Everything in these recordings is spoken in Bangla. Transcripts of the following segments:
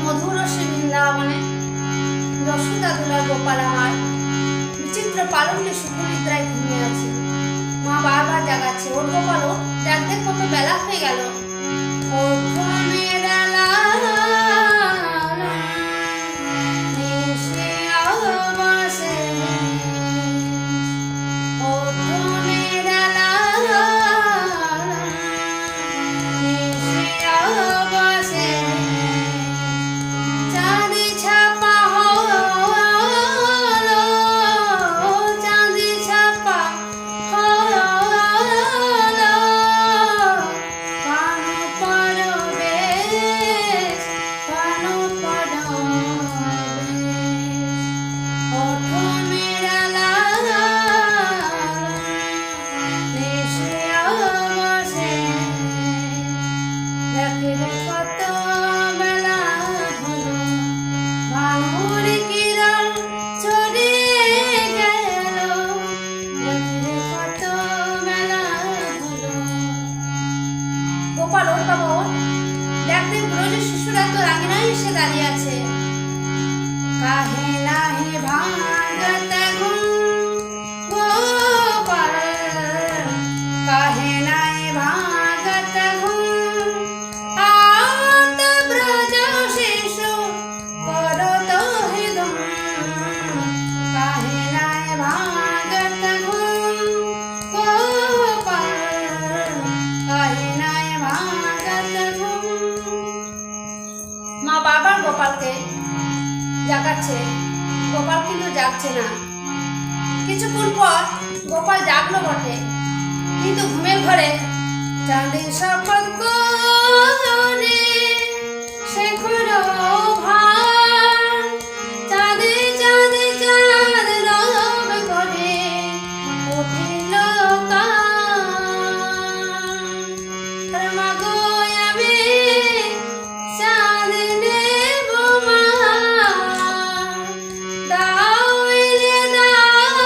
মধুর সে বৃন্দাবনে যশোদা দুলার গোপাল আমার বিচিত্র পালঙ্কে সুখনিদ্রায় ঘুমিয়ে আছে। মা বারবার জাগাচ্ছে, ওর গোপাল ও দেখ দেখ কত বেলা হয়ে গেল। গোপাল ওর বাবা ওর দেখ দেখ ব্রজের শিশুরা তো রাঙিনায় এসে দাঁড়িয়ে আছে। কাহে নাহি ভাঙত ঘুম গোপাল, কাহে নাহি ভাঙত ঘুম, আত ব্রজ শিশু করত হৃদম। কাহে নাহি ভাঙত ঘুম গোপাল, কাহে নাহি ভাঙত ঘুম। মা বাবার গোপালকে জাগাচ্ছে, গোপাল কিন্তু জাগছে না। কিছুক্ষণ পর গোপাল জাগলো বটে, কিন্তু ঘুমের ঘরে চাঁদের শপথ করে শেখর ভার, চাঁদে চাঁদে চাঁদ রব করে উঠিল কার। মাগো আমি চাঁদ নেব মা, দাও এনে দাও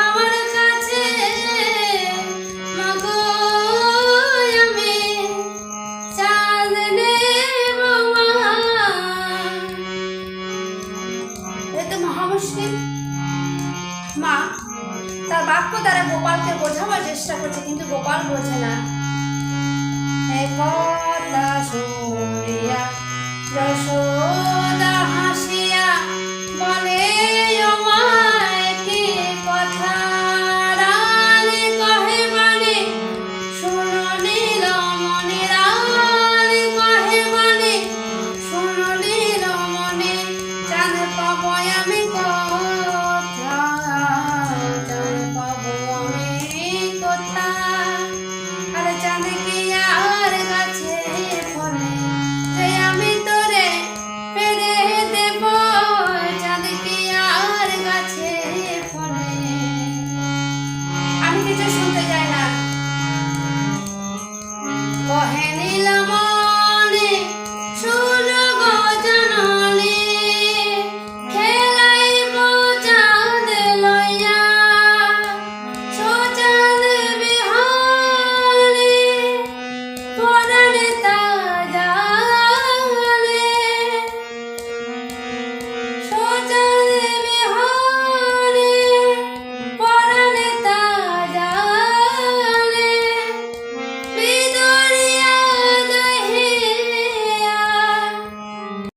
আমার কাছে। মাগো আমি চাঁদ নেব মা। এ তো মহা মুশকিল। মা তার বাক্য দ্বারা গোপালকে বোঝাবার চেষ্টা করছে, কিন্তু গোপাল বোঝে না।